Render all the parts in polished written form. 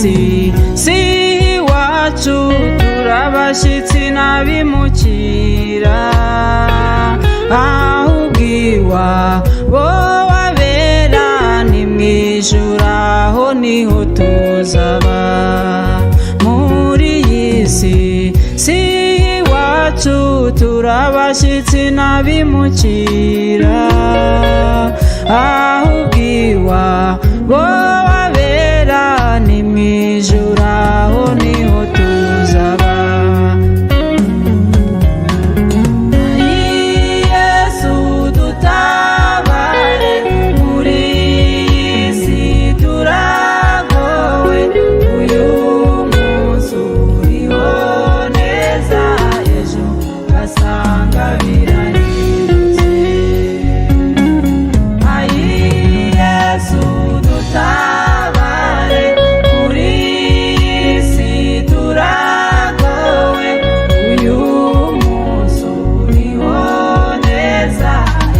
isi si iwacu turabashyitsi n'abimukira ahubwo iwabo wabera ni mu ijuru aho niho tuzaba muri iyi si iwacu turabashyitsi n'abimukira ahubwo iwabo wabera ni mu ijuru aho niho tuzaba Yesu dutabare muri iyi si turagowe uyu munsi uriho neza ejo ugasanga birahindutse Yesu dutabare muri iyi si turagowe uyu munsi uriho neza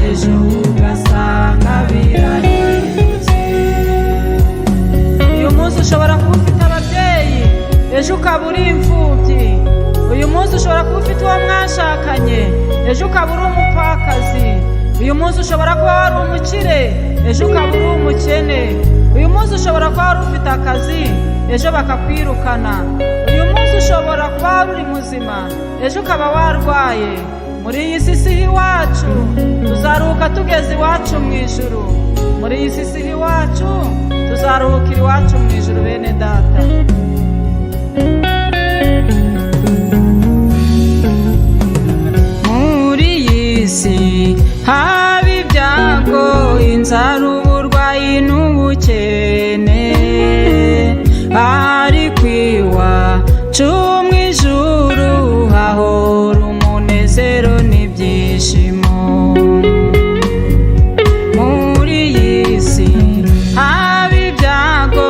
ejo ugasanga birahindutse uyu munsi ushobora kuba ufite ababyeyi ejo ukaba uri imfubyi uyu munsi ushobora kuba ufite uwo mwashakanye ejo ukaba uri umupfakazi uyu munsi ushobora kuba wari umukire ejo ukaba uri umukene uyu munsi ushobora kuba wari ufite akazi ejo bakakwirukana uyu munsi ushobora kuba wari uri muzima ejo ukaba warwaye muri iyi si iwacu tuzaruhuka tugeze iwacu mu ijuru muri iyi si iwacu tuzaruhukira iwacu mu ijuru bene data muri iyi si haba ibyago inzara uburwayi n'ubukene ariko iwacu mu ijuru hahora umunezero n'ibyishimo muri iyi si haba ibyago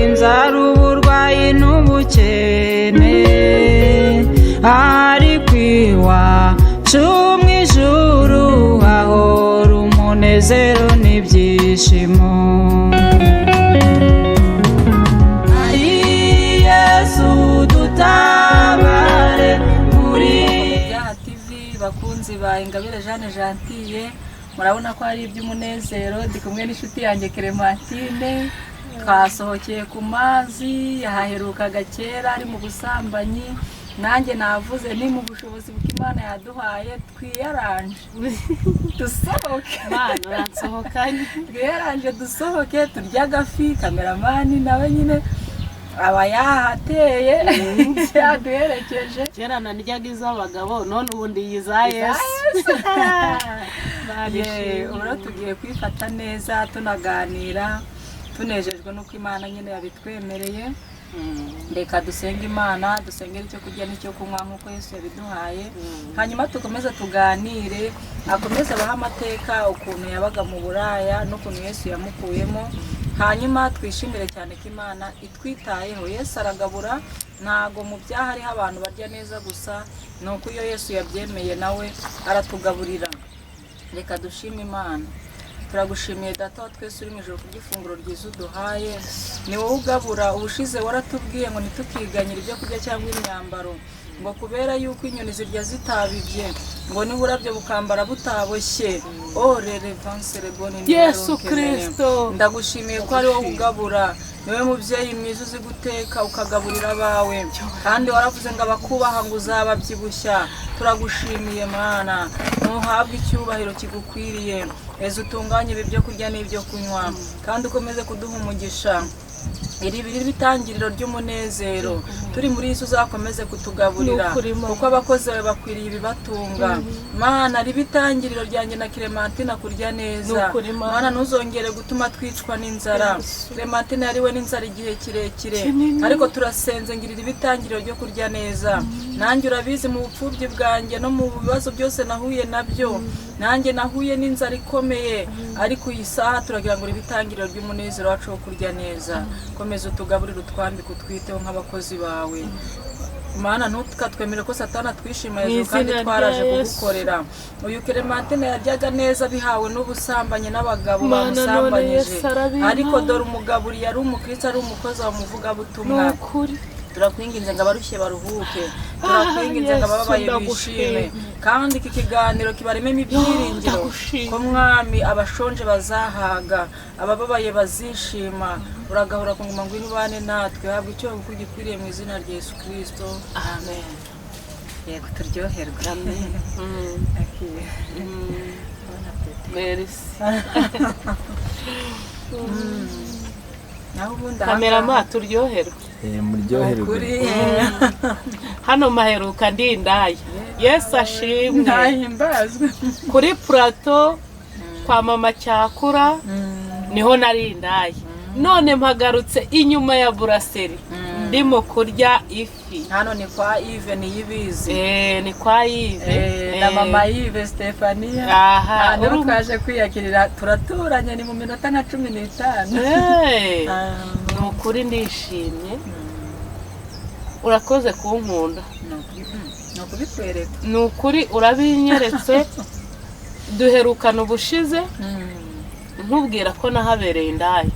inzara uburwayi n'ubukene ariko iwacu mu ijuru hahora umunezero n'ibyishimo Yesu dutabare muri Byaha TV bakunzi ba Ingabire Jeanne Gentille murabona ko ari iby'umunezero ndi kumwe n'inshuti yanjye Clementine twasohokeye ku mazi yahaherukaga kera ari mu busambanyi nanjye navuze ni mu bushobozi bw'Imana yaduhaye twiyaranje dusohoke Mana uransohokanye twiyaranje dusohoke turya agafi kameramani nawe nyine aba yahateye yaduherekeje kera naniryaga iz'abagabo none ubundi yiza Yesu ubu tugiye kwifata neza tunaganira tunejejwe n'uko Imana nyine yabitwemereye reka dusenge Imana dusengere icyo kurya n'icyo kunywa nk'uko Yesu yabiduhaye hanyuma tukomeze tuganire akomeze abaha amateka ukuntu yabaga mu buraya n'ukuntu Yesu yamukuyemo hanyuma twishimire cyane ko Imana itwitayeho Yesu aragabura ntago mu byaha hariho abantu barya neza gusa nuko iyo Yesu yabyemeye nawe aratugaburira reka dushime Imana turagushimiye data wa twese uri mu ijuru kubw'ifunguro ryiza uduhaye ni wowe ugabura ubushize waratubwiye ngo ntitukiganyire ibyo kurya cyangwa imyambaro ngo kubera yuko inyoni zirya zitabibye ngo n'uburabyo bukambara butaboshye relevance reboni Yesu Kristo ndagushimiye ko ari wowe ugabura niwe mubyeyi mwiza uzi guteka ukagaburira abawe kandi waravuze ngo abakubaha ngo uzababyibushya turagushimiye Mana ntuhabwe icyubahiro kigukwiriye ezo utunganye ibi byo kurya n'ibyo kunywa kandi ukomeze kuduha umugisha iri biri bitangiriro ry'umunezero turi muri Yesu uzakomeze kutugaburira kuko abakozi bawe bakwiriye ibibatunga Mana ribitangiriro ryanjye na Clementine kurya neza Mana ntuzongere gutuma twicwa n'inzara Clementine yariwe n'inzara igihe kirekire ariko turasenze ngirira ibitangiriro ryo kurya neza nanjye urabizi mu bupfubyi bwanjye no mu bibazo byose nahuye nabyo nanjye nahuye n'inzara ikomeye ariko iyi saha turagira ngo ribitangiriro ry'umunezero wacu wo kurya neza komeza utugaburire utwambike utwiteho nk'abakozi bawe Mana ntukatwemere ko Satani atwishima Mu hejuru kandi izina twaraje rya Yesu. kugukorera. Uyu Clementine yaryaga neza bihawe n'ubusambanyi n'abagabo Mana, none bamusambanyije, Yesu arabimpaye. ariko dore umugabo uriya ari umukristo, ari umukozi wa muvugabutumwa. Nukuri. Turakwinginze ngo abarushye baruhuke, turakwinginze ngo abababaye Yesu, bishime, ndagushimye. kandi iki kiganiro kibarememo ibyiringiro ndagushimye. ko mwami abashonje bazahaga, abababaye bazishima. Uragahora ku ngoma ngwino ubane natwe, habwa icyo kuko gikwiriye mu izina rya Yesu Kristo, amen. Yego turyoherwe. Amen. Merci. Naho ubundi Kamerama turyoherwe. muryoherwe. kuri Hano maheruka ndi indaya. Yesu ashimwe. ntahimbazwe. Kuri plateau kwa mama Cyakura niho nari indaya. None mpagarutse inyuma ya buraseri. Ndimo kurya ifi. Hano ni kwa Yves Niyibizi. Ni kwa Yves. Na mama Yves Stefania. Aha, Niho twaje kwiyakirira, turaturanye ni mu minota nka 15. Ni ukuri ndishimye. Urakoze kunkunda. Ni ukubitwereka. Ni ukuri urabinyeretse. Duherukana ubushize nkubwira ko nahabereye indaya.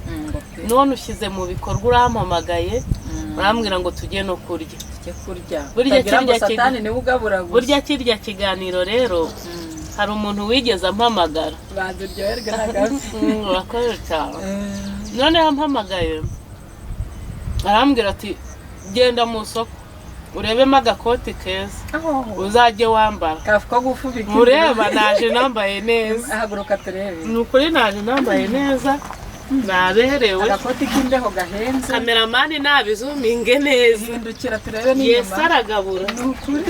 None ushyize mu bikorwa urampamagaye, urambwira ngo tujye no kurya. Tujye kurya. Burya Utagira ngo kirya Satani niwe ugabura gusa. Burya kirya kiganiro rero hari umuntu wigeze ampamagara. Baduryoherwe n'agafi. Urakoze cyane. None yampamagaye arambwira ati genda mu soko urebemo agakoti keza uzajye wambara. Kafu ko gufubika. Mureba naje nambaye neza. Ahaguruka turebe. Ni ukuri naje nambaye neza. Naberewe. Agakoti k'imbeho gahenze. Kameramani nabizuminge neza. Hindukira turebe n'inyuma. Yesu aragabura. Ni ukuri.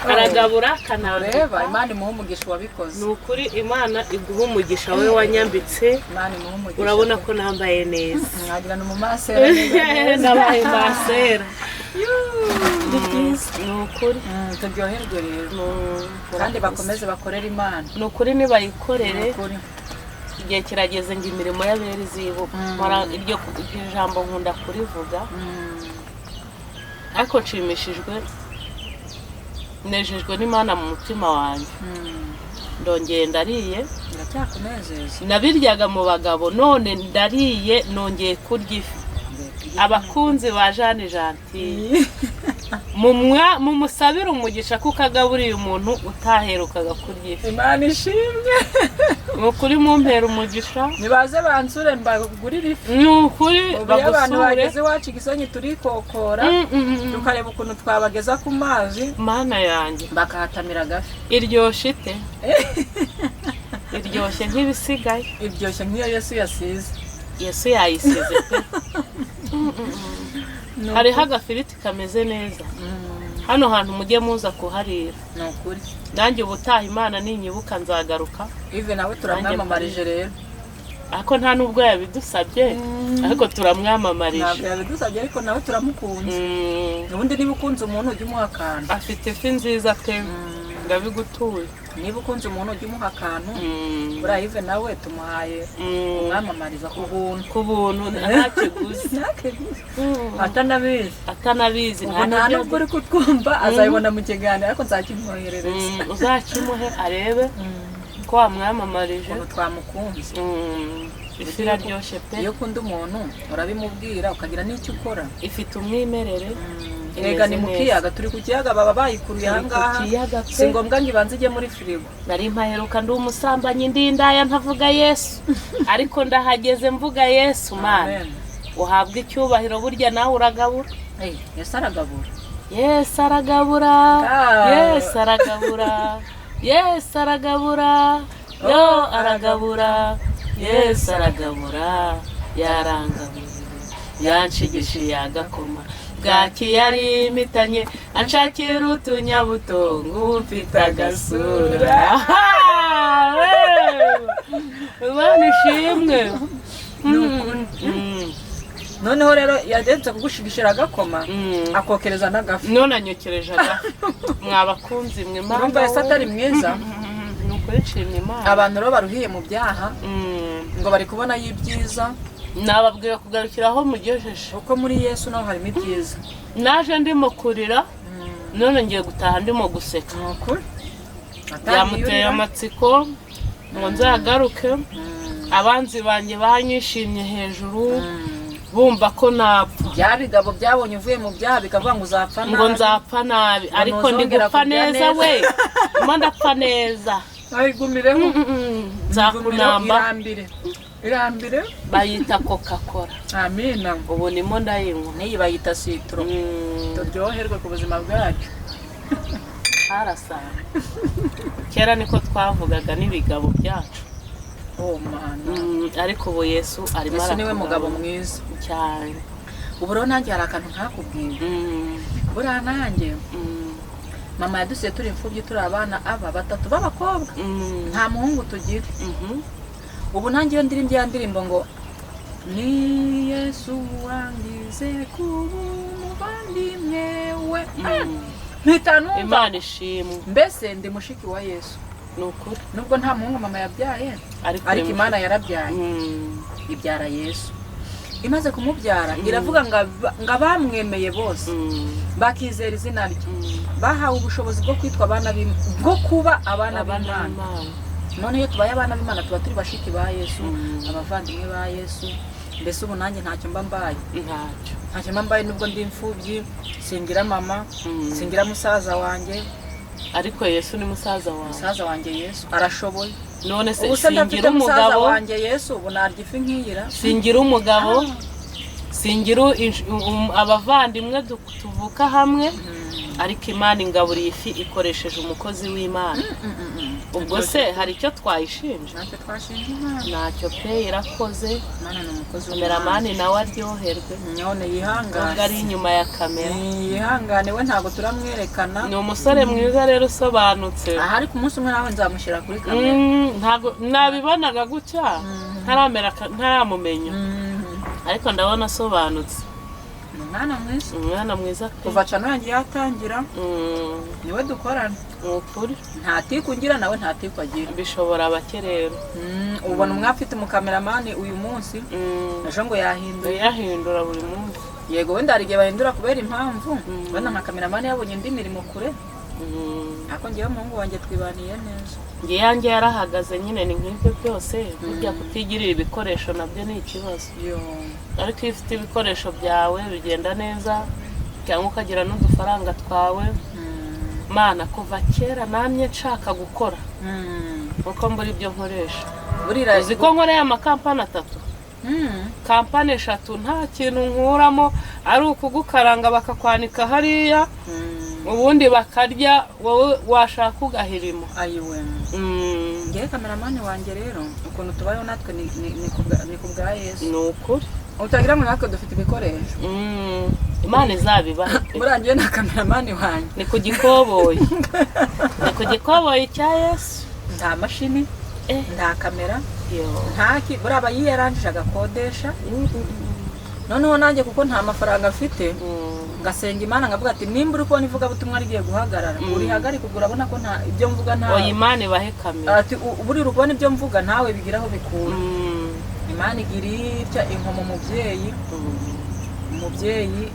Aragabura kanareba. Ureba Imana imuha umugisha wabikoze. Ni ukuri Imana iguha umugisha we wanyambitse. Imana imuha umugisha. Urabona ko nambaye neza. Mwagirana mu masera neza. Nabaye masera. Ni ukuri. Turyoherwe rero. Kandi bakomeze bakorera Imana. Ni ukuri nibayikorere. Ni ukuri. Igihe kirageze ngo imirimo y'abera izibuka. Iryo jambo nkunda kurivuga. Ariko nshimishijwe nejejwe n'Imana mu mutima wanjye. Ndongeye ndariye. Biracyakunezeza. Nabiryaga mu bagabo none ndariye nongeye kurya ifi. Abakunzi ba Jeanne Gentille mumusabire umugisha kuko agaburiye umuntu utaherukaga kurya ifi. Imana ishimwe. Ni ukuri mumpera umugisha. Nibaze bansure mbagurire ifi. Ni ukuri bagusure. Abantu bageze iwacu Gisenyi turikokora tukareba ukuntu twabageza ku mazi. Mana yanjye bakahatamira agafi. Iryoshye ite? Iryoshye nk'ibisigaye. Iryoshye nk'iyo Yesu yasize. Yesu yayisize pe. Hariho agafiriti kameze neza. Hano hantu mujye muza kuharira. Ni ukuri. Nanjye ubutaha Imana ninyibuka nzagaruka. Ive nawe turamwamamarije rero. Ariko nta nubwo yabidusabye, ariko turamwamamarije. Ntabwo yabidusabye ariko nawe turamukunze. Ubundi niba ukunze umuntu ujye umuha akantu. Afite ifi nziza pe. Ndabigutuye. Niba ukunze umuntu ujye umuha akantu. Buriya Ive nawe tumuhaye umwamamariza ku buntu. Ku buntu nta kiguzi. Atanabizi. Nta nubwo uri kutwumva azabibona mu kiganiro ariko nzakimwoherereza. Uzakimuhe arebe ko wamwamamarije. Ukuntu twamukunze. Ifi iraryoshye pe. Iyo ukunda umuntu urabimubwira ukagira n'icyo ukora. Ifite umwimerere. Ega ni mu kiyaga, turi ku kiyaga, baba bayikuruye aha ngaha. Si ngombwa ngo ibanze ijye muri firigo. Nari mpaheruka ndi umusambanyi ndi indaya ntavuga Yesu. Ariko ndahageze mvuga Yesu Mana. Uhabwa icyubahiro burya nawe uragabura. Yesu aragabura. Yesu aragabura. Yesu aragabura. Yesu aragabura. Yo aragabura. Yesu aragabura. Yarangabura. Yanshigishiye agakoma. Bwaki yari imitanye anshakira utunyabutongo mfite agasura. Imana ishimwe. Noneho rero yagenze kugushigishira agakoma akokereza n'agafi. None anyokereje agafi. Mwabakunzi mwe Imana. Urumva Yesu atari mwiza. Nuko yishimye Imana. Abantu rero baruhiye mu byaha ngo bari kubona y'ibyiza nababwiye kugarukira aho mugejeje uko muri Yesu naho harimo ibyiza. naje ndimo kurira none ngiye gutaha ndimo guseka Nukuri byamuteye amatsiko ngo nzagaruke abanzi banjye banyishimye hejuru bumva ko napfa bya bigabo byabonye uvuye mu byaha bikavuga ngo uzapfa nabi ngo nzapfa nabi ariko ndi gupfa neza we mo ndapfa neza ayigumireho nzakunamba irambire bayita Coca-Cola amina ubu nimo ndayinywa niyi bayita citro turyoherwe ku buzima bwacu harasana kera niko twavugaga n'ibigabo byacu ariko ubu Yesu arimo Yesu niwe mugabo mwiza cyane. ubu rero nanjye hari akantu ntakubwiye buriya nanjye mama yadusiye turi imfubyi turi abana batatu b'abakobwa nta muhungu tugira ubu nanjye iyo ndirimbo ya ndirimbo ngo ni Yesu wangize kuba umuvandimwe we mpita numva Imana ishimwe mbese ndi mushiki wa Yesu nukuri nubwo nta muhungu mama yabyaye ariko Imana yarabyaye ibyara Yesu imaze kumubyara iravuga ngo abamwemeye bose bakizera izina rye bahawe ubushobozi bwo kwitwa abana bwo kuba abana b'Imana. none iyo tubaye abana b'Imana tuba turi bashiki ba Yesu abavandimwe ba Yesu. mbese ubu nanjye ntacyo mba mbaye ntacyo mba mbaye nubwo ndi imfubyi singira mama singira musaza wanjye ariko Yesu ni musaza wanjye Yesu arashoboye. none se singira umugabo wanjye Yesu ubu narya ifi nkiyira singira umugabo singira abavandimwe tuvuka hamwe ariko Imana ingaburiye ifi ikoresheje umukozi w'Imana. ubwo se hari icyo twayishinja? ntacyo twashinja Imana. ntacyo pe irakoze. Imana ni umukozi w'Imana. kameramani nawe aryoherwe none yihangane ari inyuma ya kamera yihangane we ntabwo turamwerekana. ni umusore mwiza rero usobanutse. aha ariko umunsi umwe nawe nzamushyira kuri kamera. ntabwo nabibonaga gutya ntaramumenya ariko ndabona asobanutse. umwana mwiza kuva cano yanjye yatangira niwe dukorana ukuri nta tiku ngira nawe nta tiku agira bishobora bake rero. ubona umwe afite umukameramani uyu munsi ejo ngo yahindura buri munsi. yego wenda hari igihe bahindura kubera impamvu wenda nka kameramani yabonye indi mirimo kure ariko ngewe umuhungu wanjye twibaniye neza. nge yanjye yarahagaze nyine ni nk'ibyo byose burya kutigirira ibikoresho nabyo ni ikibazo. ariko iyo ufite ibikoresho byawe bigenda neza cyangwa ukagira n'udufaranga twawe Mana kuva kera namye nshaka gukora kuko mbura ibyo nkoresha. uzi ko nkoreye amakampani 3 kampani 3 nta kintu nkuramo ari ukugukaranga bakakwanika hariya ubundi bakarya wowe washaka ugahirimo. ayiwe ngewe kameramani wanjye rero ukuntu tubayeho natwe ni ku bwa Yesu. ni ukuri utagira ngo natwe dufite ibikoresho Imana izabibahe. burangiye na kameramani wanjye ni ku gikoboyi ni ku gikoboyi cya Yesu. nta mashini nta kamera buriya aba yiyarangije agakodesha. noneho nanjye kuko nta mafaranga afite ngasenga Imana ngavuga ati nimba uri kubona ivugabutumwa rigiye guhagarara urihagarike ubwo urabona ko nta ibyo mvuga ntawe Imana ibahe kamera ati buri rubona ibyo mvuga ntawe bigiraho bikura. Imana igira itya inkomo umubyeyi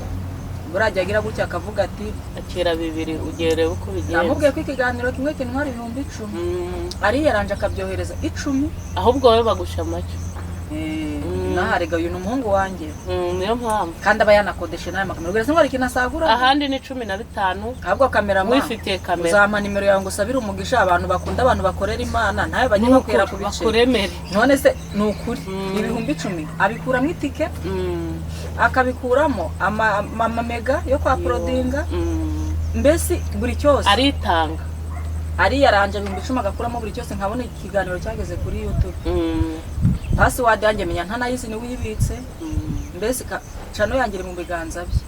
burajya agira gutya akavuga ati akira bibiri ugereye uko bigenze. namubwiye ko ikiganiro kimwe kintwara 10,000 ariyaranje akabyohereza 10 ahubwo wowe bagusha make. naharega uyu n'umuhungu wanjye niyo mpamvu kandi aba yanakodeshe nayo makamera ubwo ngo ariko nasagura ahandi ni 15 ahubwo kamera wifitiye kamera uzama nimero yawe ngo usabire umugisha abantu bakunda abantu bakorera Imana nawe bajye bakwera ku bice bakuremere. none se ni ukuri 10,000 abikuramo itike akabikuramo amamega yo kwa Prodinga mbese buri cyose aritanga ariyaranje 10,000 agakuramo buri cyose nkabona ikiganiro cyageze kuri YouTube. password yanjye menya ntanayizi ni wibitse mbese cano yanjye mu biganza bye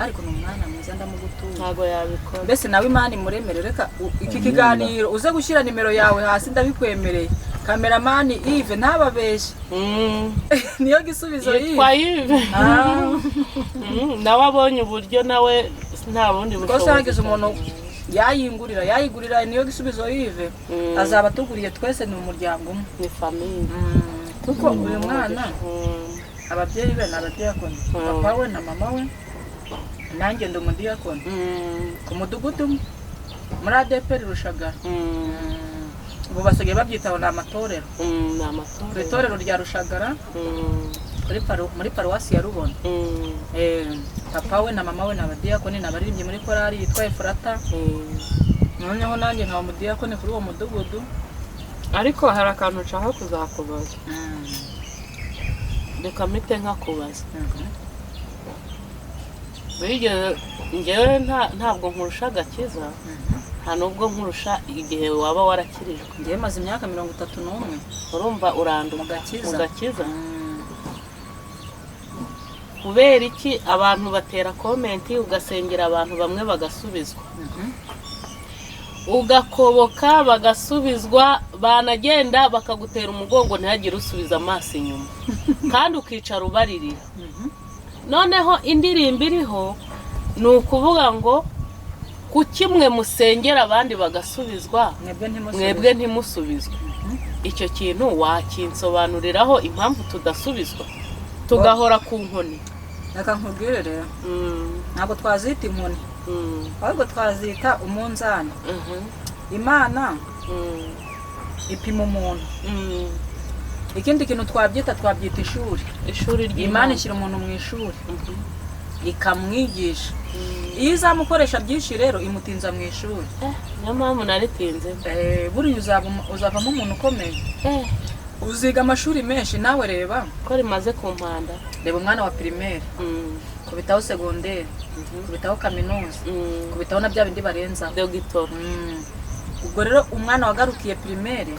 ariko ni umwana mwiza ndamugutura ntago yabikora. mbese nawe Imana imuremere reka iki kiganiro uze gushyira nimero yawe hasi ndabikwemereye. kameramani Yves ntababeshye niyo gisubizo Yves nawe abonye uburyo nawe nta bundi bushobozi ko hagize umuntu yayigurira niyo gisubizo Yves azaba tuguriye twese ni umuryango umwe ni famille kuko uyu mwana ababyeyi be ni abadiyakoni papa we na mama we nanjye ndi umudiyakoni ku mudugudu muri ADPR Rushagara ubu basigaye babyitaho ni amatorero ku itorero rya Rushagara muri paruwasi ya Rubona papa we na mama we ni abadiyakoni ni abaririmbyi muri korali yitwa Efurata noneho nanjye nkaba umudiyakoni kuri uwo mudugudu ariko hari akantu nshaka kuzakubaza reka mpite nkakubaza njyewe ntabwo nkurusha agakiza nta nubwo nkurusha igihe waba warakirijwe njyewe maze imyaka 31 urumva uranda mu gakiza kubera iki abantu batera komenti ugasengera abantu bamwe bagasubizwa ugakoboka bagasubizwa banagenda bakagutera umugongo ntihagire usubiza amaso inyuma kandi ukicara ubaririra noneho indirimbo iriho ni ukuvuga ngo kukimwe musengera abandi bagasubizwa mwebwe ntimusubizwe icyo kintu wakinsobanuriraho impamvu tudasubizwa tugahora ku nkoni reka nkubwire rero ntabwo twazita inkoni ahubwo twazita umunzani imana ipima umuntu ikindi kintu twabyita ishuri imana ishyira umuntu mu ishuri ikamwigisha iyo izamukoresha byinshi rero imutinza mu ishuri niyo mpamvu naritinze buriya uzavamo umuntu ukomeye uziga amashuri menshi nawe reba ko rimaze ku mpanda reba umwana wa primaire kubitaho secondaire kubitaho kaminuza kubitaho na bya bindi barenza dogitoro ubwo rero umwana wagarukiye primaire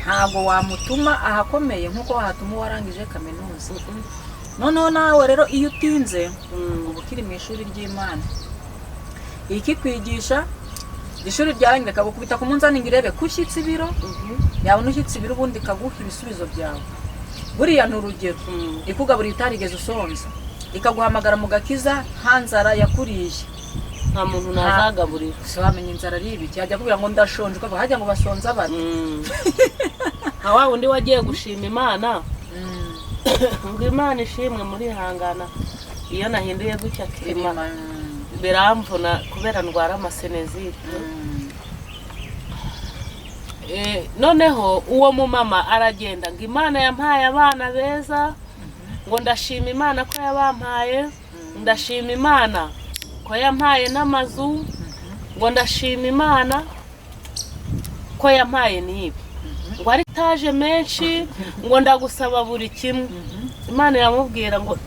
ntabwo wamutuma ahakomeye nkuko wahatuma warangije kaminuza noneho nawe rero iyo utinze uba ukiri mu ishuri ry'Imana ikikwigisha ishuri ryarangira akagukubita ku munzani ngo irebe ko ushyitse ibiro yabona ushyitse ibiro ubundi ikaguha ibisubizo byawe buriya ni urugero ikugaburira utarigeze usonza ikaguhamagara mu gakiza nta nzara yakuriye nta muntu nazagaburira si wamenya inzara ari ibiki yajya kubwira ngo ndashonje ukavuga hajya ngo basonze abandi nka wa wundi wagiye gushima Imana ngo Imana ishimwe muri hangana iyo nahinduye gutya kirima biramvuna kubera ndwara amasenezire noneho uwo mumama aragenda ngo Imana yampaye abana beza ngo ndashima Imana ko yabampaye ndashima Imana ko yampaye n'amazu ngo ndashima Imana ko yampaye n'ibi ngo ari taje menshi ngo ndagusaba buri kimwe Imana yamubwira ngo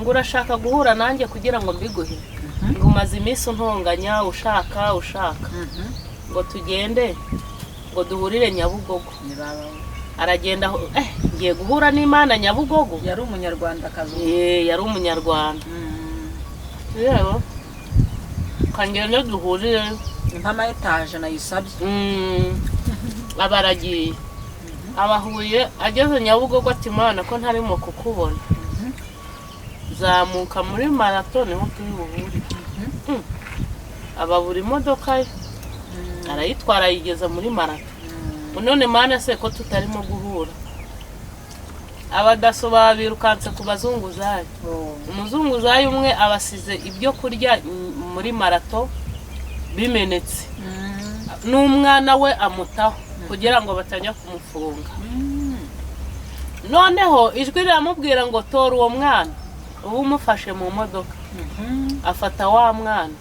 urashaka guhura nanjye kugira ngo mbiguhe ngo umaze iminsi untonganya ushaka ngo tugende ngo duhurire Nyabugogo aragenda ngiye guhura n'Imana Nyabugogo yari umunyarwanda kazo yari umunyarwanda rero kangenda duhurire impama etaje nayisabye abaragiye abahuye ageze Nyabugogo ati Imana ko ntarimo kukubona zamuka muri marathon nko turi buhuri ababura imodoka arayitwara yigeza muri marathon none Mana se ko tutarimo guhura abadaso babirukanse ku bazunguzayi umuzunguzayi umwe abasize ibyo kurya muri marathon bimenetse n'umwana we amutaho kugira ngo batajya kumufunga noneho ijwi riramubwira ngo tora uwo mwana ubu umufashe mu modoka afata wa mwana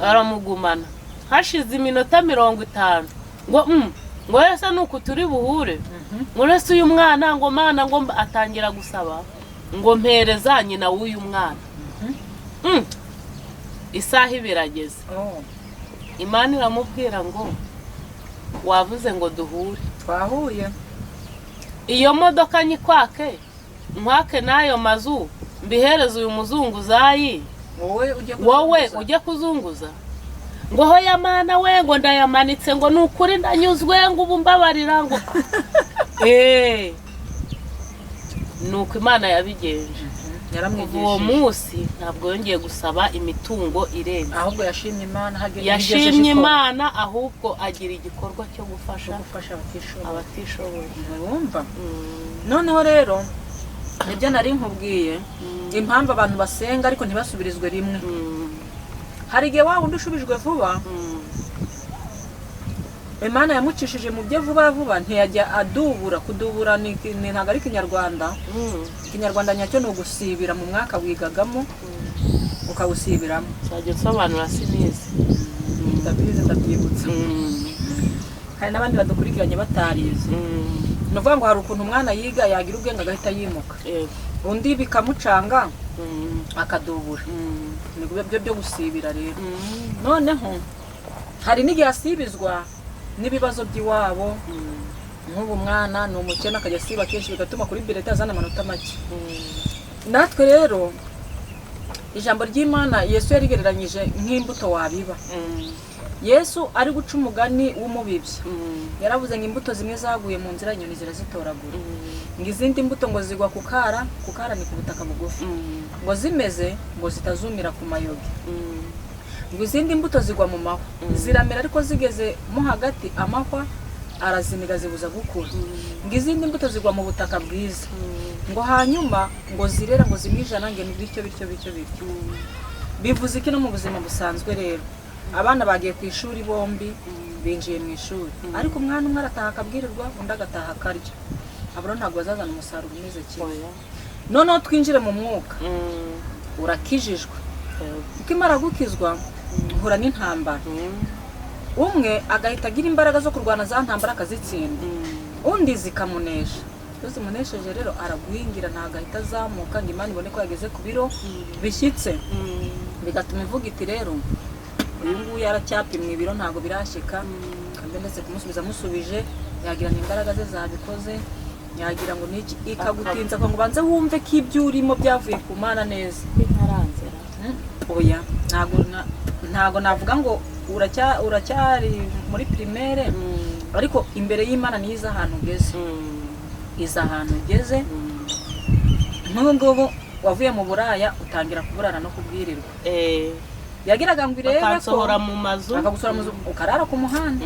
aramugumana hashize iminota 50 ngo yesa nuko turi buhure ngo rese uyu mwana ngo Mana ngo atangira gusaba ngo mpereza nyina w'uyu mwana isaha ibirageze Imana iramubwira ngo wavuze ngo duhure twahuye iyo modoka nyikwake nkwake nayo mazu mbihereza uyu muzunguzayi wowe ujye kuzunguza ngo ho ya Mana we ngo ndayamanitse ngo nukuri ndanyuzwe ngo ubu mbabarira ngo nuko Imana yabigenje uwo munsi ntabwo yongeye gusaba imitungo irenze ahubwo yashimye Imana ahubwo agira igikorwa cyo gufasha abatishoboye urumva noneho rero nibyo nari nkubwiye impamvu abantu basenga ariko ntibasubirizwe rimwe. Hari igihe wa wundi ushubijwe vuba Imana yamucishije mu byo vuba vuba ntiyajya adubura. Kudubura ni ntabwo ari Kinyarwanda. Ikinyarwanda nyacyo ni ugusibira mu mwaka wigagamo ukawusibiramo. Cyajya sobanura sinizi. Ndabizi ndabyibutsa. Hari n'abandi badukurikiranye batarize. Ni ukuvuga ngo hari ukuntu umwana yiga yagira ubwenge agahita yimuka. Undi bikamucanga akadubura. Ni byo gusibira rero. Noneho hari n'igihe asibizwa n'ibibazo by'iwabo. Nk'ubu mwana ni umukene akajya asiba kenshi bigatuma kuri birete azana amanota make. Natwe rero ijambo ry'Imana Yesu yarigereranyije nk'imbuto wabiba. Yesu ari guca umugani w'umubibyi. Yaravuze ngo imbuto zimwe zaguye mu nzira inyoni zirazitoragura. Ngo izindi mbuto ngo zigwa ku kara ni ku butaka bugufi. Ngo zimeze ngo zitazumira ku mayogi. Ngo izindi mbuto zigwa mu mahwa. Ziramera ariko zigeze mo hagati amahwa araziniga zibuza gukura. Ngo izindi mbuto zigwa mu butaka bwiza. Ngo hanyuma ngo zirera ngo zimwijana ngo bityo. Bivuze iki no mu buzima busanzwe rero. Abana bagiye ku ishuri bombi binjiye mu ishuri. Ariko umwana umwe arataha akabwirirwa undi agataha akarya. Abo ntabwo bazazana umusaruro umeze kimwe. Noneho twinjire mu mwuka. Urakijijwe. Uko imara gukizwa uhura n'intambara. Umwe agahita agira imbaraga zo kurwana za ntambara akazitsinda. Undi zikamunesha. Iyo zimunesheje rero araguhingira ntagahita azamuka ngo Imana ibone ko yageze ku biro bishyitse. Bigatuma ivuga iti rero uyu nguyu yaracyapimwe ibiro ntabwo birashyika. Kandi ndetse kumusubiza musubije yagira ngo imbaraga ze zabikoze. Yagira ngo niki ikagutinza ngo banze wumve ko ibyo urimo byavuye ku Mana neza. Bitaranzira. Oya ntago navuga ngo uracyari muri primaire ariko imbere y'Imana niza ahantu ugeze. Iza ahantu ugeze nk'ubwo wavuye mu buraya utangira kuburana no kubwirirwa. Yagiraga ngo irebe ko akagusohora mu mazu ukarara ku muhanda.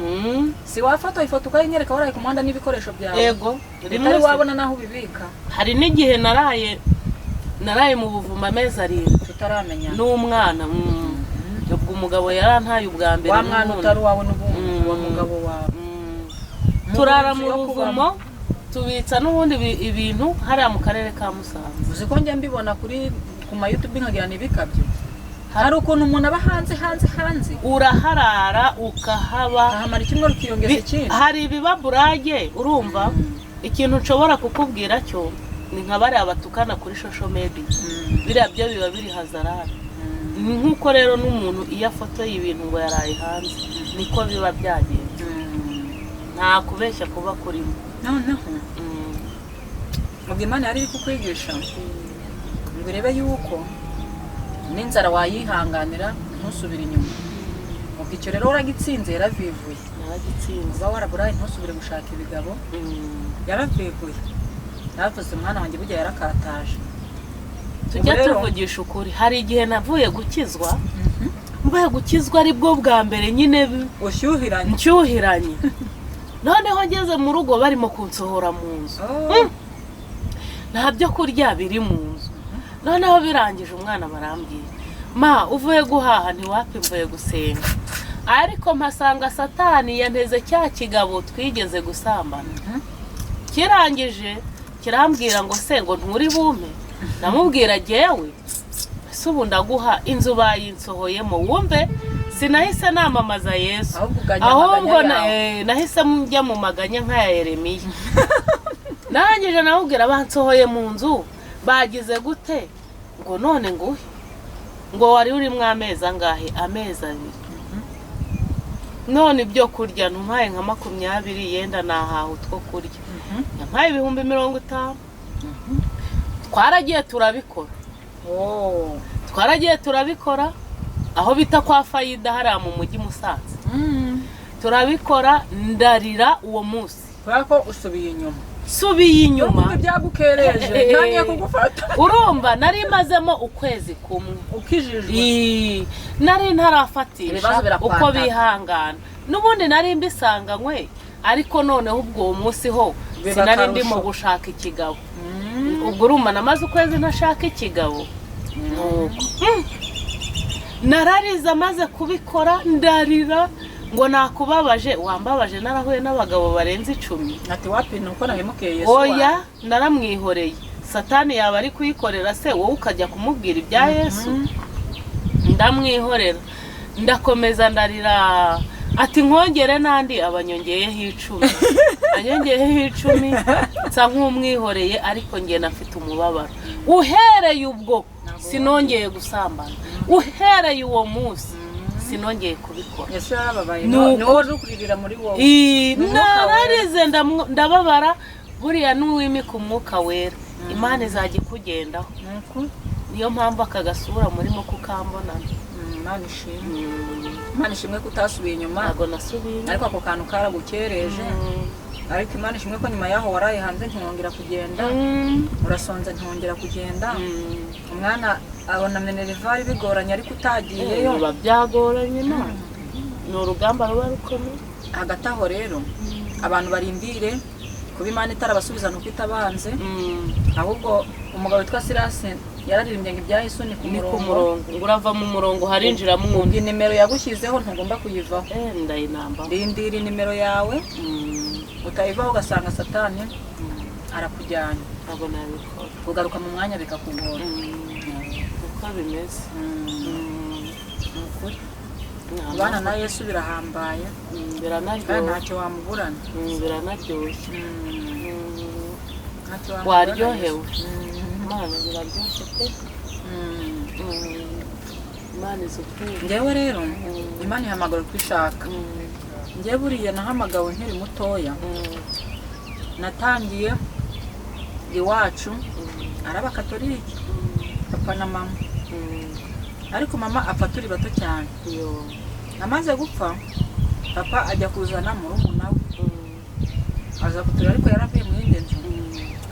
Si wafata ifoto ukayinyereka waraye ku muhanda n'ibikoresho byawe. Yego rimwe wabona naho ubibika. Hari n'igihe naraye mu buvuma amezi 7 tutaramenya n'umwana. Ubwo umugabo yarantaye ubwa mbere. Wa mwana utari wawe n'ubundi wa mugabo wawe. Turara mu buvumo tubitsa n'ubundi ibintu hariya mu karere ka Musanze. Uzi ko njye mbibona ku ma YouTube nkagira n'ibikabyo. Hari ukuntu umuntu aba hanze uraharara ukahaba ahamara icyumweru kiyongeza ikindi. Hari ibibaburage urumva ikintu nshobora kukubwira cyo ni nka bari abatukana kuri social media. Biriya byo biba biri hazarara. Nkuko rero n'umuntu iyo afotoye ibintu ngo yaraye hanze niko biba byagenze. Nta kubeshya kuba kurimo. Noneho ubwo Imana yari kukwigisha ngo urebe yuko n'inzara wayihanganira ntusubire inyuma. Ubwo icyo rero uragitsinze yaravivuye. Uba waraburaye ntusubire gushaka ibigabo. Yaravivuye. Yavuze umwana wanjye burya yarakataje. Tujya tuvugisha ukuri. Hari igihe navuye gukizwa. Mbaye gukizwa ari bwo bwa mbere nyine nshyuhiranye. Noneho ngeze mu rugo barimo kunsohora mu nzu. Nta byo kurya biri mu nzu. Noneho birangije umwana barambwiye ma uvuye guhaha ntiwapimvuye gusenga. Ariko mpasanga Satani yanteze cya kigabo twigeze gusambana. Kirangije kirambwira ngo se ngo nturi bume. Namubwira jewe ese ubu ndaguha inzu bayinsohoyemo wumve. Sinahise namamaza Yesu ahubwo nahise njya mu maganya nka ya Yeremiya. Narangije nawubwira bansohoye mu nzu bagize gute ngo none ngo wari uri mu amezi angahe? Amezi 2. None ibyo kurya ntumpaye nka 20 yenda nahaha utwo kurya. Yampaye 50. Twaragiye turabikora aho bita kwa Fayida hariya mu mujyi Musanze. Turabikora ndarira uwo munsi. Kwako subiye inyuma byagukereje ntangiye kugufata. Urumva nari mazemo ukwezi kumwe ukijijwe. Nari ntarafatisha uko bihangana. Nubundi nari mbisanganywe ariko noneho ubwo uwo munsi ho sinari ndimo gushaka ikigabo. ubwo urumva namaze ukwezi ntashaka ikigabo nararize amaze kubikora ndarira ngo nakubabaje wambabaje narahuye n'abagabo barenze 10 ati wapi nuko nabimukeye Yesu oya naramwihoreye satani yaba ari kuyikorera se wowe ukajya kumubwira ibya Yesu ndamwihorera ndakomeza ndarira ati nkongere nandi abanyongeyeho 10 anyongeyeho 10 nsa nk'umwihoreye ariko ngiye nafite umubabaro uhereye ubwo sinongeye gusambana uhereye uwo munsi sinongeye kubikora Yesu yarababaye no rukuririra muri wowe nararize ndababara buriya n'uwimika umwuka wera Imana izajya kugendaho niyo mpamvu akagasura murimo kukambonana Imana ishimwe kutasubiye inyuma ntago nasubiye ariko ako kantu karagukereje ariko Imana ishimwe ko nyuma yaho waraye hanze ntiyongera kugenda urasonze ntiyongera kugenda umwana abona Minervari bigoranye ariko utagiyeyo biba byagoranye ni urugamba ruba rukomeye hagati aho rero abantu barimbire kuba Imana itarabasubiza nuko itabanze ahubwo umugabo witwa Sirase yararirimbye ngo ibya Yesu ni ku murongo ngo urava mu murongo harinjiramo undi nimero yagushyizeho ntugomba kuyivaho ndayinamba rindira nimero yawe utayivaho ugasanga satani arakujyana ntabwo nabikora kugaruka mu mwanya bikakugora uko bimeze ukuri abana na Yesu birahambaye biranaryoshye ntacyo wamuburana biranaryoshye waryohewe Imana biraryoshye pe Imana izukuri ngewe rero Imana ihamagara kwishaka ngewe buriya nahamagawe nkiri mutoya natangiye iwacu araba katolike papa na mama ariko mama apfa turi bato cyane amaze gupfa papa ajya kuzana murumuna we aza kutura ariko yaravuye mu yindi nzu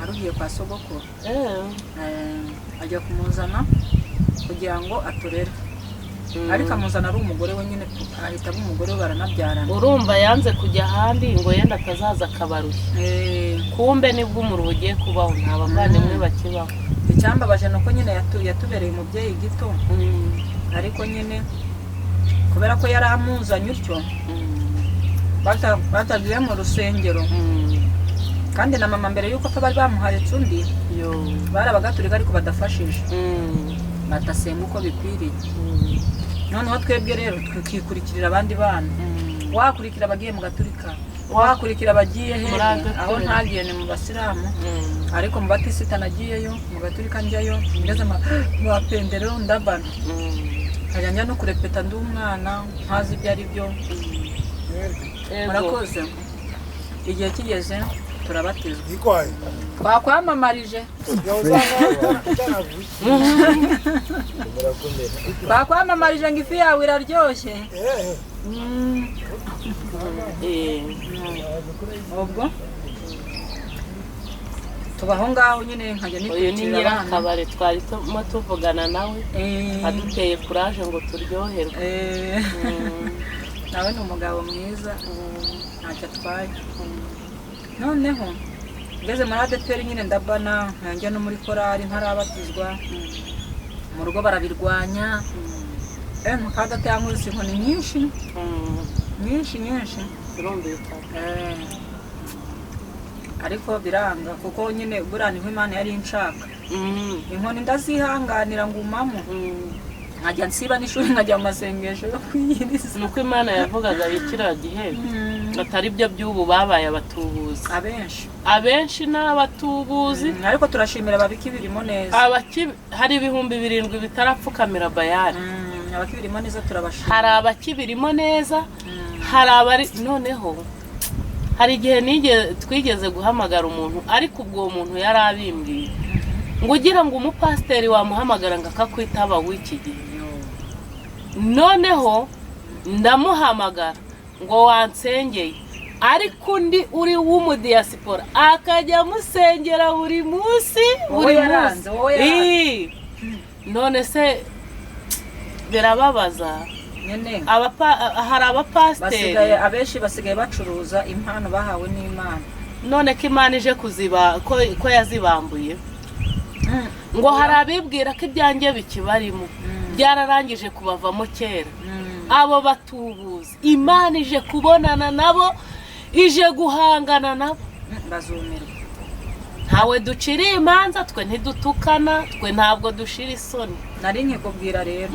arugiye kwa sogokuru ajya kumuzana kugira ngo aturere ariko amuzana ari umugore we nyine ahita umugore we baranabyarana urumva yanze kujya ahandi ngo yenda atazaza akabarushya kumbe nibwo umuruho ugiye kubaho nta bavandimwe bakibaho icyambabaje nuko nyine yatubereye umubyeyi gito ariko nyine kubera ko yari amuzanye utyo batagiye mu rusengero kandi na mama mbere yuko bari bamuharitse undi bari abagatulika ariko badafashije batasenga uko bikwiriye noneho twebwe rero tukikurikirira abandi bana wakurikira abagiye mu gaturika wakurikira abagiye hehe aho ntagiye ni mu basilamu ariko mu batisita nagiyeyo mu gaturika njyayo ngeze mu bapendero ndabana nkajya njya no kurepeta ndi umwana ntazi ibyo ari byo murakoze igihe kigeze turabatizwa twakwamamarije twakwamamarije ngo ifi yawe iraryoshye ubwo tubaho ngaho nyine nkajya nikurikira abana kabare twari tuvugana nawe aduteye kuraje ngo turyoherwe nawe ni umugabo mwiza ntacyo atwaye noneho ngeze muri ADPR nyine ndabana njya no muri korari ntarabatizwa mu rugo barabirwanya mukadatanguriza inkoni nyinshi birumvikana ariko biranga kuko nyine buriya niho Imana yari inshaka inkoni ndazihanganira ngumamo nkajya nsiba n'ishuri nkajya mu masengesho yo kwiyiriza nuko Imana yavugaga kiriya gihe atari byo by'ubu babaye abatubuzi abenshi n'abatubuzi ariko turashimira ababiki birimo neza hari 7,000 bitarapfukamira Bayali abakibirimo neza turabashimira hari abakibirimo neza hari abari noneho hari igihe twigeze guhamagara umuntu ariko ubwo muntu yari abimbwiye ngo ugira ngo umupasiteri wamuhamagara ngo akakwitaba w'iki gihe noneho ndamuhamagara ngo wansengeye ariko undi uri w'umudiyasipora akajya musengera buri munsi none se birababaza hari abapasiteri abenshi basigaye bacuruza impano bahawe n'Imana none ko Imana ije kuziba ko yazibambuye ngo hari abibwira ko ibyanjye bikibarimo byararangije kubavamo kera. Abo batubuzi Imana ije kubonana nabo, ije guhangana nabo, bazumirwa. ntawe duciriye imanza, twe ntidutukana, twe ntabwo dushira isoni. Nari nkikubwira rero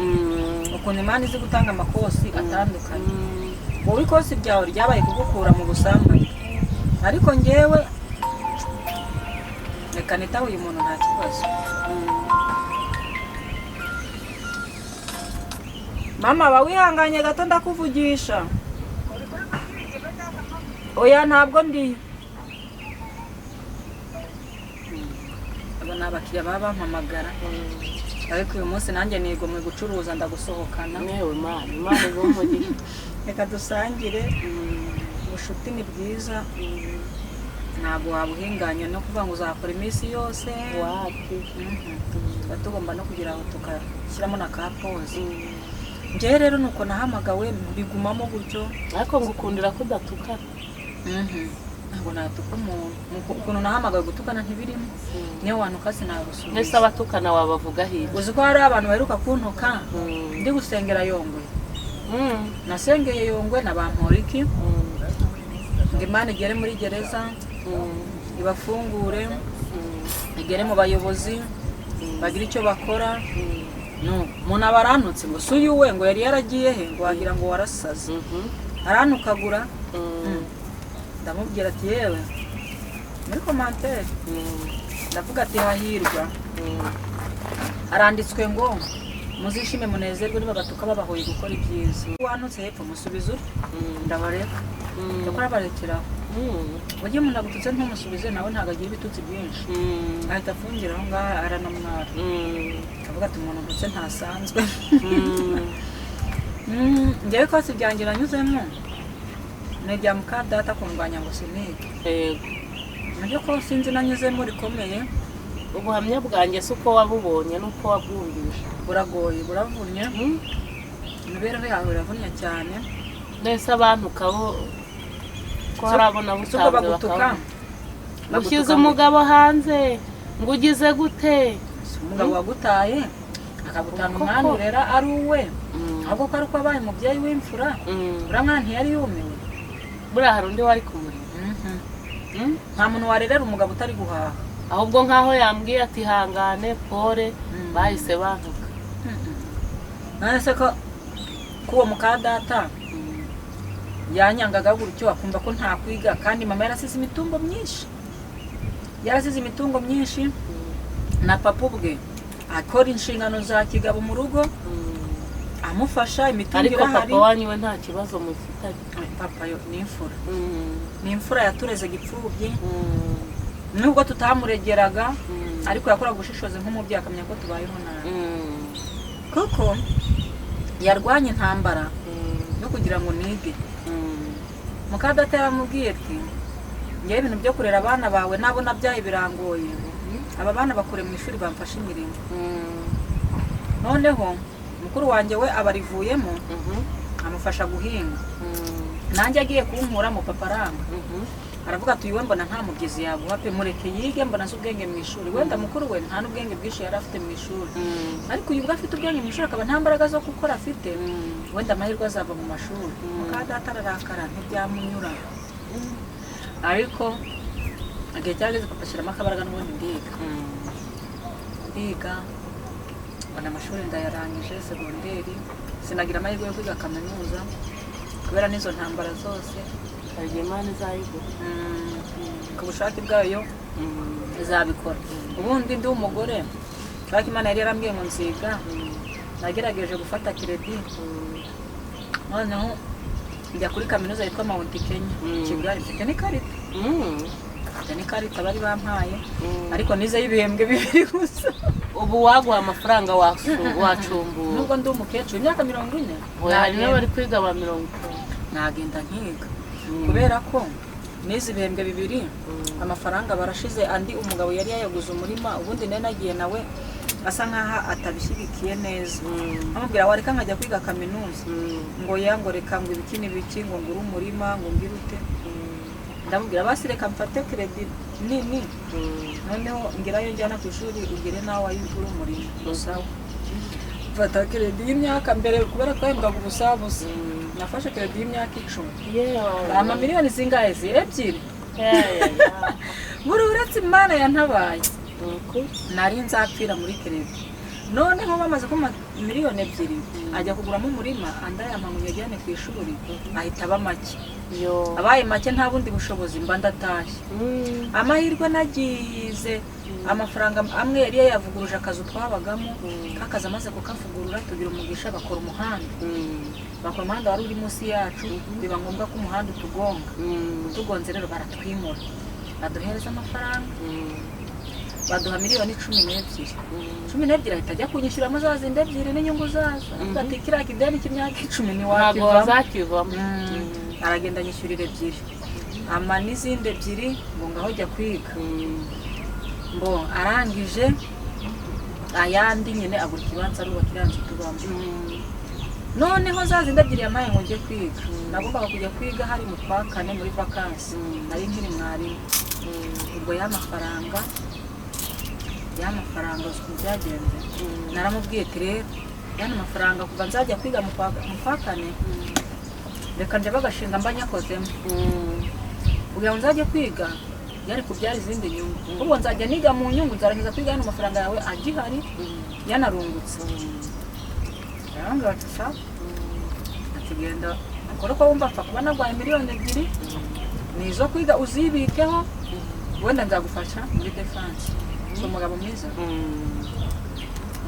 ukuntu Imana izi gutanga amakosi atandukanye. Wowe ikosi ryawe ryabaye kugukura mu busambanyi, ariko njyewe reka nitaho uyu muntu nta kibazo. Mama ba wihanganye gato ndakuvugisha. Oya ntabwo ndi. Aba nabakiriya baba bampamagara. Ariko uyu munsi nanjye nigomwe gucuruza ndagusohokana. Newe Imana izumugisha. Reka dusangire. Ubushuti ni bwiza. Ntabwo wabuhinganya no kuvuga ngo uzakora iminsi yose. Wapi. Tugomba no kugira ngo tukashyiramo na ka pause. Njye rero nuko nahamagawe bigumamo gutyo. Ariko ngukundira ko udatukana. Ntabwo natuka umuntu. Ukuntu nahamagawe gutukana ntibirimo. Niyo wanuka sinagusubiza. Nese abatukana wabavuga hirya. Uzi ko hari abantu baheruka kuntuka ndi gusengera Yongwe. Nasengeye Yongwe na Bamporiki. Ngo Imana igere muri gereza, ibafungure, igere mu bayobozi, bagira icyo bakora. No, umuntu abarantutse ngo suyu we ngo yari yaragiye he ngo wagira ngo warasaze. Arantukagura. Ndamubwira ati yewe muri commentaire ndavuga ati hahirwa. Aranditswe ngo muzishime munezerwe niba batuka babahoye gukora ibyiza. Wantutse hepfo musubiza uri ndabareka ndakora barekera. Ugiye umuntu agututse ntumusubize nawe ntago agira ibitutsi byinshi. Ahita afungira aho ngaho aranamwara. Avuga ati umuntu gutse ntasanzwe. Ngewe ko sibyangira nyuzemo. Nejya mukadata kundwanya ngo sinige. Yego. Nabyo ko sinzi nanyuzemo rikomeye. Ubuhamya bwanjye suko wabubonye nuko wabwumvise. Buragoye buravunnye. Imibereho yawe iravunnye cyane. Nese abantu kabo ko harabona busanzwe bagutuka. Ushyize umugabo hanze ngo ugize gute? Umugabo wagutaye akagutana umwana urera ari uwe. Ahubwo ko ari ko abaye umubyeyi w'imfura. Uramwana ntiyari yumiwe. Buriya hari undi wari kumuri. Nta muntu warerera umugabo utari guhaha. Ahubwo nkaho yambwiye ati hangane pole bahise bantuka. Nase ko kuwo mukadata yanyangaga gutyo akumva ko nta kwiga kandi mama yarasize imitungo myinshi. Yarasize imitungo myinshi na papa ubwe akora inshingano za kigabo mu rugo. Amufasha imitungo irahari. Ariko papa wanyu we nta kibazo mufitanye. Papa yo ni imfura. Ni imfura yatureze gipfubye. Nubwo tutamuregeraga ariko yakoraga ubushishozi nk'umubyeyi akamenya ko tubayeho nabi. Kuko yarwanye intambara no kugira ngo nige. Mukadata yaramubwiye ati ngewe ibintu byo kurera abana bawe nabo nabyaye birangoye. Aba bana bakure mu ishuri bamfashe imirimo. Noneho mukuru wanjye we abarivuyemo amufasha guhinga. Nanjye agiye kunkura mu paparanga. Aravuga ati uyu mbona nta mugezi yaguha pe mureke yige mbona z'ubwenge mu ishuri. Wenda mukuru we nta n'ubwenge bwinshi yari afite mu ishuri. Ariko uyu bwa afite ubwenge mu ishuri akaba nta mbaraga zo gukora afite. Wenda amahirwe azava mu mashuri. Mukadata ararakara ntibyamunyura. Ariko igihe cyageze papashyiramo akabaraga n'ubundi ndiga. Mbona amashuri ndayarangije segonderi. Sinagira amahirwe yo kwiga kaminuza kubera n'izo ntambara zose. Imana izayigura. Ku bushake bwayo izabikora. Ubundi ndi umugore kandi Imana yari yarambwiye ngo nziga. Nagerageje gufata credit. Noneho njya kuri kaminuza yitwa Mount Kenya Kigali. Mfite n'ikarita. Mfite n'ikarita bari bampaye. Ariko nize y'ibihembwe bibiri gusa. Ubu waguha amafaranga wacumbura. Nubwo ndi umukecuru imyaka 40. Hari n'abari kwiga ba 50. Nagenda nkiga. Kubera ko nize ibihembwe bibiri amafaranga barashize andi umugabo yari yayaguze umurima ubundi nene nagiye nawe asa nkaha atabishyigikiye neza. Amubwira wareka nkajya kwiga kaminuza ngo yangoreka ngo ibikini biki ngo nguru umurima ngo ngirute. Ndamubwira basi reka mfate credit nini noneho ngerayo njyana ku ishuri ugire nawe ayigura umurimo usawa mfata keredi y'imyaka mbere kubera twahembwaga ubusabusa nafashe keredi y'imyaka 10 amamiliyoni zingahe ebyiri buri uretse imana yantabaye nari nzapfira muri keredi noneho bamaze kuma miliyoni 2 ajya kuguramo umurima andayama ngo yajyane ku ishuri ahita aba make abaye make nta bundi bushobozi mba ndatashye amahirwe nagize amafaranga amwe yari yavuguruje akazu twabagamo kakaza amaze kukavugurura tugira umugisha bakora umuhanda wari uri munsi yacu biba ngombwa ko umuhanda utugonze rero baratwimura baduhereza amafaranga baduha miliyoni 12 ahita ajya kunyishyuramo za zindi 2 n'inyungu zazo ati kiriya kideni cy'imyaka 10 ni ntabwo wazakivamo aragenda anyishyurira 2 ama n'izindi 2 ngo ngaho jya kwiga mbo arangije ayandi nyine agura ikibanza arubakira nzu tubamo noneho za zindi 2 yamaye ngo njye kwiga nagombaga kujya kwiga hari mu kwa 4 muri vacances nari nkiri mwarimu ubwo y'amafaranga byagenze naramubwiye ati rero yana amafaranga kuva nzajya kwiga mu kwa 4 reka nje bagashinga mba nyakozemo kugira ngo nzajye kwiga yari kubyara izindi nyungu ubwo nzajya niga mu nyungu nzarangiza kwiga hano amafaranga yawe agihari yanarungutse yarambwira ati sawa atugenda akora ko wumva apfa kuba nagwaye miliyoni 2 nizo kwiga uzibikeho wenda nzagufasha muri defense so mugabo mwiza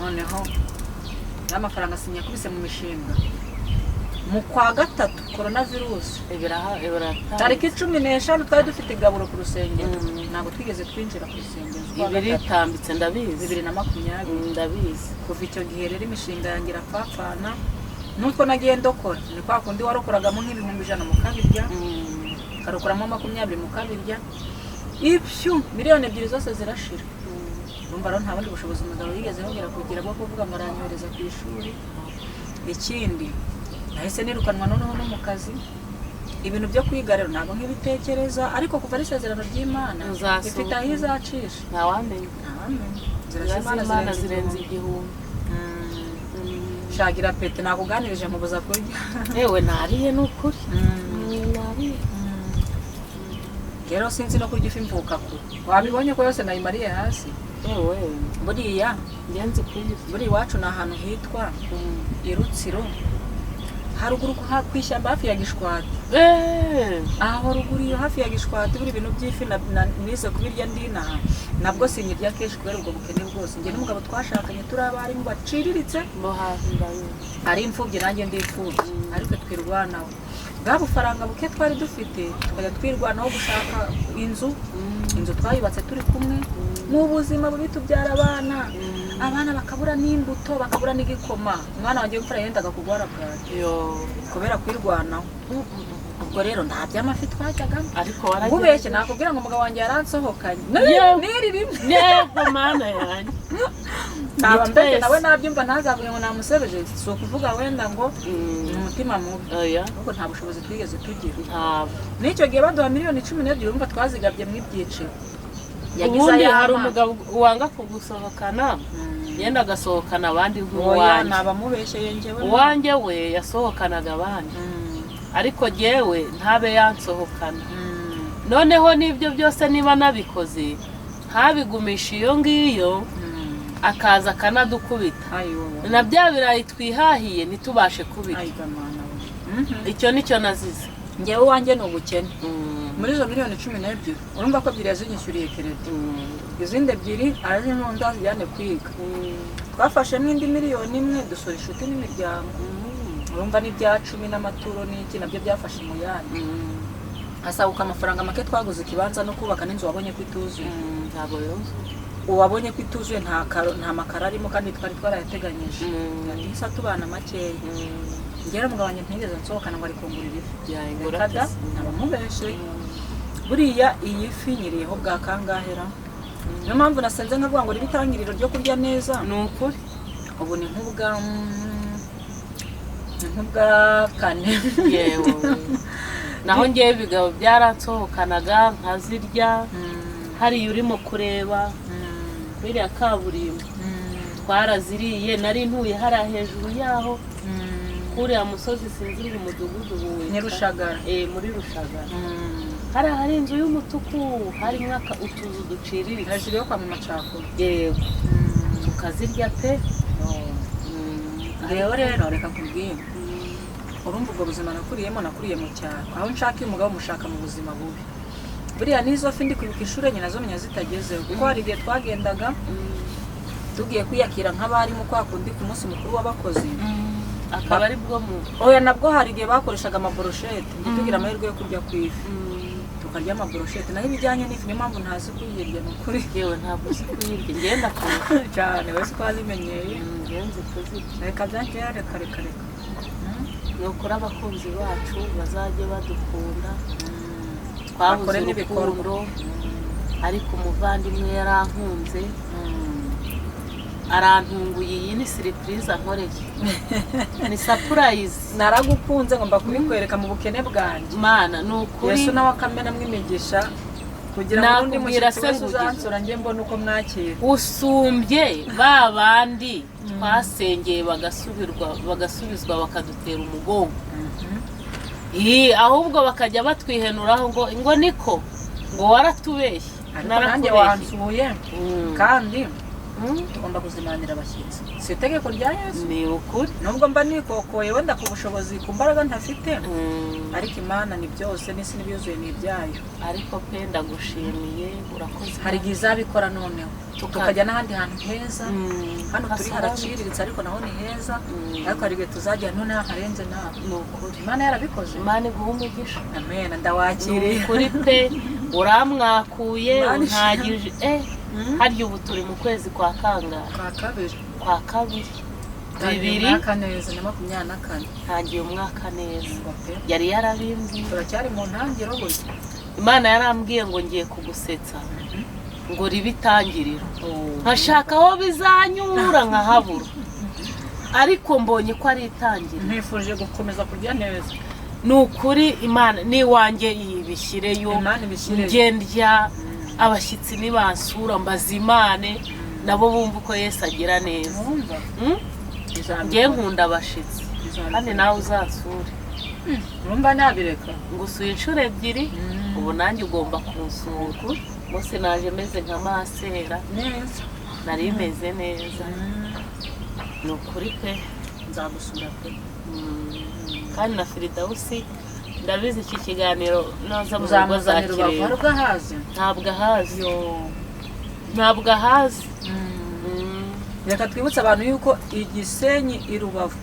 noneho y'amafaranga sinyakubise mu mishinga mu kwa 3 coronavirus tariki 15 twari dufite igaburo ku rusengero ntabwo twigeze twinjira ku rusengero ibiri tambitse ndabizi 2020 ndabizi kuva icyo gihe rero imishinga yangira apfapfana nuko nagiye ndokora ni kwa kundi warokoragamo nk'ibihumbi 100 mu kabirya karokoramo 20 mu kabirya ibyo miliyoni 2 zose zirashira urumva rero nta bundi bushobozi umugabo yigeze yongera kugira bwo kuvuga ngo aranyohereza ku ishuri ikindi nahise nirukanwa noneho no mu kazi ibintu byo kwiga rero ntabwo nk'ibitekereza ariko kuva ari isezerano ry'Imana ifite aho izacisha ntawamenya z'Imana zirenze igihumbi shagira pete nakuganirije mubuza kurya ewe nariye n'ukuri nariye rero sinzi no kurya ifi mvuka ko wabibonye ko yose nayimariye hasi ewe buriya ngenzi kuri buri iwacu ni ahantu hitwa Irutsiro haruguru kwishyamba hafi ya Gishwati aho ruguru iyo hafi ya Gishwati buri bintu by'ifi nize kubirya ndina nabwo sinyirya kenshi kubera ubwo bukene bwose njye n'umugabo twashakanye turi abarimu baciriritse bo hafi ndayo ari imfubyi nanjye ndi imfubyi ariko twirwanaho bwa bufaranga buke twari dufite tukajya twirwanaho gushaka inzu twayubatse turi kumwe mu buzima bubi tubyara abana bakabura n'imbuto bakabura n'igikoma umwana wanjye w'imfura yendaga kugwara bwaki kubera kwirwanaho ubwo rero nta by'amafi twajyagamo ariko waragiye ubeshye nakubwira ngo umugabo wanjye yaransohokanye niri rimwe yego mana yanjye naba mbese nawe nabyumva ntazavuge ngo namusebeje si ukuvuga wenda ngo ni umutima mubi ahubwo nta bushobozi twigeze tugira n'icyo gihe baduha miliyoni 12 urumva twazigabye mu ibyiciro ubundi hari umugabo wanga kugusohokana yenda agasohokana abandi nk'uwanjye nabamubeshyeye njyewe uwanjye we yasohokanaga abandi ariko jyewe ntabe yansohokana noneho n'ibyo byose niba nabikoze ntabigumisha iyo ngiyo akaza akanadukubita na bya birayi twihahiye ntitubashe kubira icyo nicyo nazize njyewe uwanjye ni ubukene muri izo miliyoni 12 urumva ko 2 yazinyishyuriye keredi izindi 2 arazimunda zijyane kwiga twafashe n'indi miliyoni 1 dusora inshuti n'imiryango urumva n'ibya 10 n'amaturo n'iki nabyo byafashe mu yandi hasabuka amafaranga make twaguze ikibanza no kubaka n'inzu wabonye ko ituzuye ntabwo yose uwabonye ko ituzuye nta makara arimo kandi twari twarayateganyije yahise tubana makeya ngera mugabo wanjye ntigeze nsohokana ngo ari kungurira ifi yayingurata nabamubeshe buriya iyi fi nyiriyeho bwa kangahera niyo mpamvu nasenze nkavuga ngo ribe itangiriro ryo kurya neza ni ukuri ubu ni nk'ubwa 4 yewe naho ngiye bigabo byaransohokanaga nkazirya hariya urimo kureba biriya kaburimbo twaraziriye nari ntuye hariya hejuru yaho kuriya musozi sinzi uri umudugudu ni Rushagara. muri Rushagara hariya hari inzu y'umutuku harimo utuzu duciriritse hejuru yo kwa mama Cako. yego tukazirya pe. rero reka kubwira urumva ubwo buzima nakuriye mu cyaro aho nshaka umugabo mushaka mu buzima bubi buriya nizo fi ndi kwibuka ishuri nyina zo menya zitagezeho kuko hari igihe twagendaga tugiye kwiyakira nk'abarimu kwa kundi ku munsi mukuru w'abakozi akaba ari bwo mu oya nabwo hari igihe bakoreshaga amaboroshete tugira amahirwe yo kurya ku ifi tukarya amaboroshete naho ibijyanye n'ifi niyo mpamvu ntazi kuyirya ni ukuri yewe ntabwo uzi kuyirya ngenda kure cyane wese ko wazimenyeye ngenzi kuzirya reka byanjye reka ni ukuri abakunzi bacu bazajye badukunda bakore twabuze n'ibikorwa urukundo ariko umuvandimwe yarankunze arantunguye iyi ni surprise ankoreye ni surprise naragukunze ngomba kubikwereka mu bukene bwanjye mana ni ukuri Yesu nawe akamenamwo imigisha kugira ngo undi mushyitsi wese uzansura njye mbone uko mwakira usumbye ba bandi twasengeye bagasubizwa bakadutera umugongo ahubwo bakajya batwihenuraho ngo niko ngo waratubeshye nanjye wansuye kandi tugomba kuzimanira abashyitsi si itegeko rya Yesu ni ukuri nubwo mba nikokoye wenda ku bushobozi ku mbaraga ntafite ariko Imana ni byose n'isi n'ibyuzuye ni ibyayo ariko pe ndagushimiye urakoze hari igihe izabikora noneho tukajya n'ahandi hantu heza hano turi haraciriritse ariko naho ni heza ariko hari igihe tuzajya noneho harenze nawe ni ukuri Imana yarabikoze Imana iguha umugisha amen ndawakiriye kuri pe uramwakuye untagije harya ubu turi mu kwezi kwa kangahe kwa kabiri bibiri neza na 24 ntangiye umwaka neza yari yarabimbwiye turacyari mu ntangiro gutya Imana yarambwiye ngo ngiye kugusetsa ngo ribitangirira nkashaka aho bizanyura nkahabura ariko mbonye ko ari itangira ntifuje gukomeza kurya neza ni ukuri Imana ni wanjye ibishyireyo ngendya abashyitsi nibansura mbazimane nabo bumva uko Yesu agira neza ngiye nkunda abashyitsi kandi nawe uzansure urumva nabireka ngusuye inshuro ebyiri ubu nanjye ugomba kunsura munsi naje meze nka masera neza nari meze neza ni ukuri pe nzagusura pe kandi na Firidausi ndabizi iki kiganiro noza mu rugo za Kireba ntabwo ahazi reka twibutse abantu yuko Igisenyi i Rubavu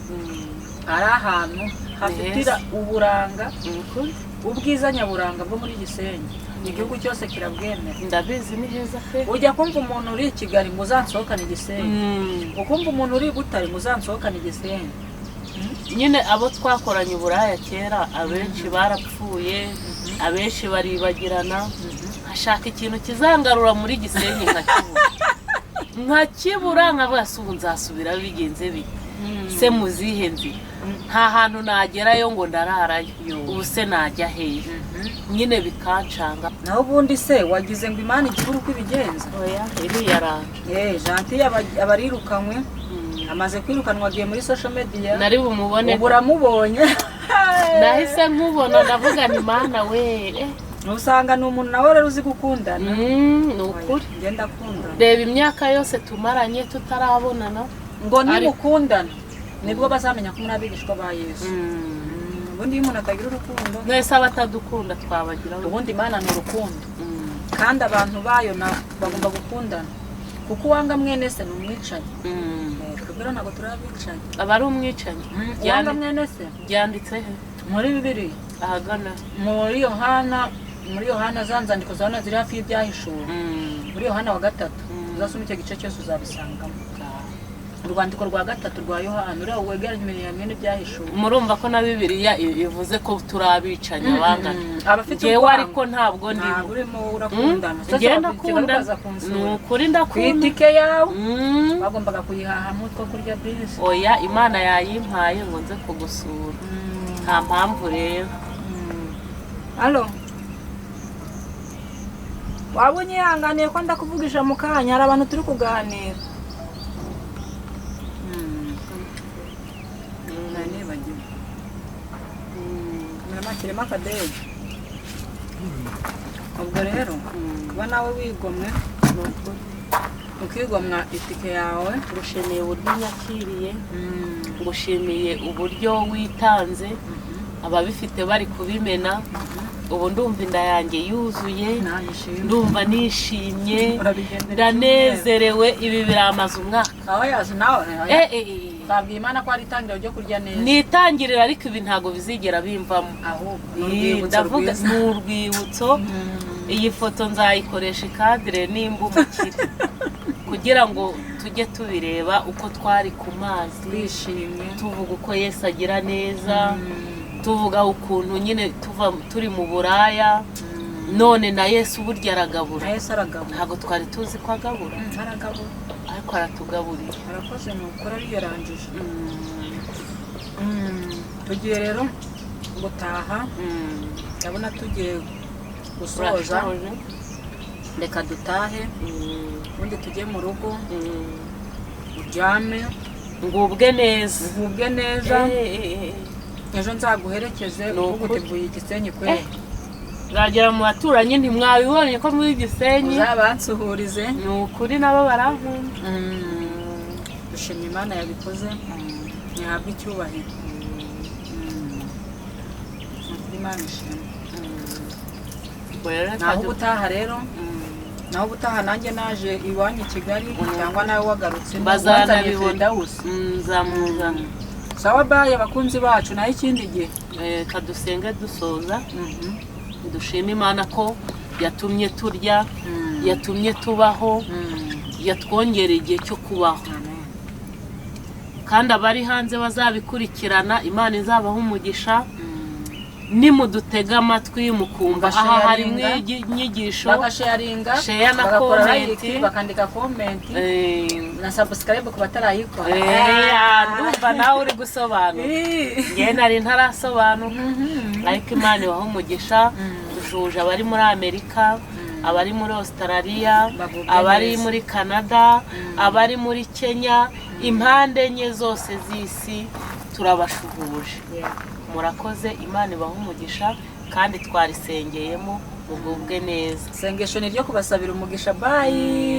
ari ahantu hafitira uburanga ubwiza nyaburanga bwo muri Gisenyi igihugu cyose kirabwemera ndabizi ni heza pe ujya kumva umuntu uri i Kigali ngo uzansohokane Gisenyi ukumva umuntu uri i Butare ngo uzansohokane Gisenyi nyine abo twakoranye uburaya kera abenshi barapfuye abenshi baribagirana ashaka ikintu kizangarura muri Gisenyi nkakibura nkavuga se ubu nzasubira bigenze bite se muzihe nzira nta hantu nagerayo ngo ndararayo ubu se najya hehe nyine bikancanga naho ubundi se wagize ngo Imana igihuru uko ibigenza oya iriya ranje Gentil abarirukanywe amaze kwirukanwa agiye muri social media nari bumubone ubu uramubonye nahise nkubona ndavuga ni Mana we usanga ni umuntu nawe rero uzi gukundana ni ukuri ngenda akundana reba imyaka yose tumaranye tutarabonana ngo nimukundana nibwo bazamenya ko muri abigishwa ba Yesu ubundi iyo umuntu atagira urukundo mwese abatadukunda twabagira ubundi Imana ni urukundo kandi abantu bayo bagomba gukundana kuko uwanga mwene se ni umwicanyi twebwe ntabwo turi abicanyi aba ari umwicanyi uwanga mwene se byanditse he muri Bibiliya ahagana muri Yohana za nzandiko za ziri hafi y'ibyahishuwe muri Yohana wa 3 uzasoma icyo gice cyose uzabisangamo urwandiko rwa 3 rwa Yohana uriya wegeranye n'ibyahishuwe murumva ko na Bibiliya ivuze ko turi abicanya abangana abafite yewe ariko ntabwo ndimo urimo urakundana ngenda kunda ni ukuri ndakunda kwitike yawe bagombaga kuyihaha mutwo kurya bisi oya Imana yayimpaye ngo nze kugusura nta mpamvu rero Allo waba unyihanganiye ko ndakuvugisha mu kanya, hari abantu turi kuganira. Nibagiwe muramakiremo akadege. Ubwo rero kuba nawe wigomwe ukigomwa itike yawe, ngushimiye uburyo unyakiriye, ngushimiye uburyo witanze, ababifite bari kubimena. Ubu ndumva inda yanjye yuzuye, ndumva nishimye, ndanezerewe. Ibi biramaze umwaka. aho yaje nawe babwiye Imana ko ari itangiriro ryo kurya neza. Nitangirira, ariko ibi ntago bizigera bimvamo. Ndavuga ni urwibutso. Iyi foto nzayikoresha ikadire nimba umukire, kugira ngo tujye tubireba uko twari ku mazi twishimye, tuvuga uko Yesu agira neza, tuvuga ukuntu nyine turi mu buraya, none na Yesu burya aragabura. Ntabwo twari tuzi ko agabura, ariko aratugaburira. arakoze ni ukuri ariyarangije. Tugiye rero gutaha, ndabona tugiye gusoza. Reka dutahe, ubundi tujye mu rugo, uryame ngubwe neza. Ejo nzaguherekeze, uvuga uteguye Gisenyi kweli. Nzagera mu baturanyi, ntimwabibonye ko muri Gisenyi uzabansuhurize. ni ukuri nabo barankunda. Dushimye Imana yabikoze, ntihabwe icyubahiro. Imana ishimwe. Naho ubutaha rero, naho ubutaha nanjye naje iwanyu i Kigali, cyangwa nawe wagarutse bazanabibona. Nzamuzana. Sawa baye bakunzi bacu, naho ikindi gihe kadusenge dusoza. Dushima Imana ko yatumye turya, yatumye tubaho, yatwongereye igihe cyo kubaho. Kandi abari hanze bazabikurikirana, Imana izabaho umugisha. Nimudutega amatwi mukumva aha harimo inyigisho, bagasharinga, na comment, bakandika comment na subscribe ku batarayikora. Ndumva nawe uri gusobanura, nge nari ntarasobanura. Ariko Imana ibaho umugisha. Dujuje abari muri Amerika, abari muri Australia, abari muri Canada, abari muri Kenya, impande enye zose z'isi turabashuhuje. Murakoze, Imana ibaho umugisha, kandi twarisengeyemo mugubwe neza. Isengesho ni ryo kubasabira umugisha. Bye.